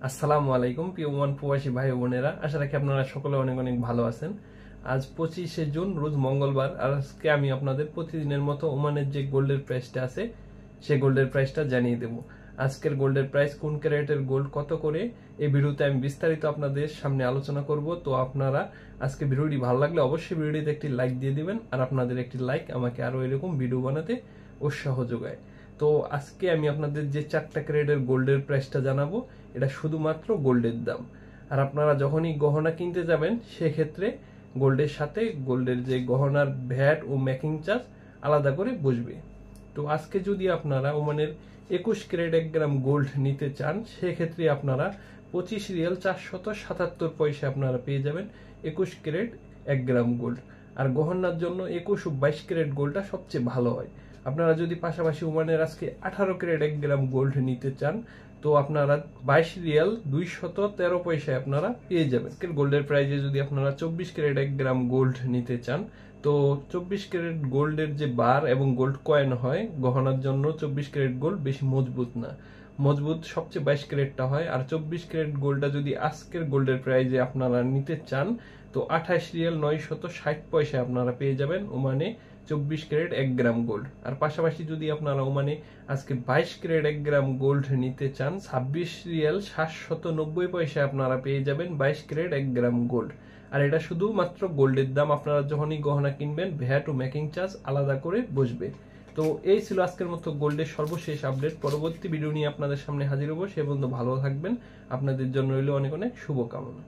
আসসালামু আলাইকুম প্রিয় ওমান প্রবাসী ভাই বোনেরা, আশা রাখি আপনারা সকলে অনেক অনেক ভালো আছেন। আজ 25শে জুন, রোজ মঙ্গলবার। আর আজকে আমি আপনাদের প্রতিদিনের মতো ওমানের যে গোল্ডের প্রাইসটা আছে সেই গোল্ডের প্রাইসটা জানিয়ে দেব। আজকের গোল্ডের প্রাইস, কোন ক্যারেটের গোল্ড কত করে, এই ভিডিওতে আমি বিস্তারিত আপনাদের সামনে আলোচনা করব। তো আপনারা আজকে ভিডিওটি ভালো লাগলে অবশ্যই ভিডিওতে একটি লাইক দিয়ে দিবেন, আর আপনাদের একটি লাইক আমাকে আরো এরকম ভিডিও বানাতে উৎসাহ যোগায়। তো আজকে আমি আপনাদের যে 4টা ক্যারেটের গোল্ডের প্রাইসটা জানাবো, এটা শুধুমাত্র গোল্ডের দাম। আর আপনারা যখনই গহনা কিনতে যাবেন সেক্ষেত্রে গোল্ডের সাথে গোল্ডের যে গহনার ভ্যাট ও মেকিং চার্জ আলাদা করে বসবে। তো আজকে যদি আপনারা ওমানের 21 ক্যারেট 1 গ্রাম গোল্ড নিতে চান, সেক্ষেত্রে আপনারা 25 রিয়াল 477 পয়সা আপনারা পেয়ে যাবেন 21 ক্যারেট 1 গ্রাম গোল্ড। আর গহনার জন্য 21 ও 22 ক্যারেট গোল্ডটা সবচেয়ে ভালো হয়। আপনারা যদি পাশাপাশি ওমানের আজকে 18 ক্যারেট 1 গ্রাম গোল্ড নিতে চান, তো আপনারা 22 রিয়াল 213 পয়সায় আপনারা পেয়ে যাবেন। গোল্ডের প্রাইজে যদি আপনারা 24 ক্যারেট 1 গ্রাম গোল্ড নিতে চান, তো 24 ক্যারেট গোল্ডের যে বার এবং গোল্ড কয়েন হয় গহনার জন্য, 24 ক্যারেট গোল্ড বেশি মজবুত না, মজবুত সবচেয়ে 22 ক্যারেটটা হয়। আর 24 ক্যারেট গোল্ডটা যদি আজকের গোল্ডের প্রাইজে আপনারা নিতে চান, তো 28 রিয়াল 960 পয়সায় আপনারা পেয়ে যাবেন ওমানে 24 ক্যারেট 1 গ্রাম গোল্ড। আর পাশাপাশি যদি আপনারা ওমানে আজকে 22 ক্যারেট 1 গ্রাম গোল্ড নিতে চান, 26 রিয়াল 790 পয়সায় আপনারা পেয়ে যাবেন 22 ক্যারেট 1 গ্রাম গোল্ড। আর এটা শুধুমাত্র গোল্ডের দাম। আপনারা যখনই গহনা কিনবেন ভ্যাট ও মেকিং চার্জ আলাদা করে বসবে। তো এই ছিল আজকের মতো গোল্ডের সর্বশেষ আপডেট। পরবর্তী ভিডিও নিয়ে আপনাদের সামনে হাজির হবো। সে পর্যন্ত ভালো থাকবেন। আপনাদের জন্য রইল অনেক অনেক শুভকামনা।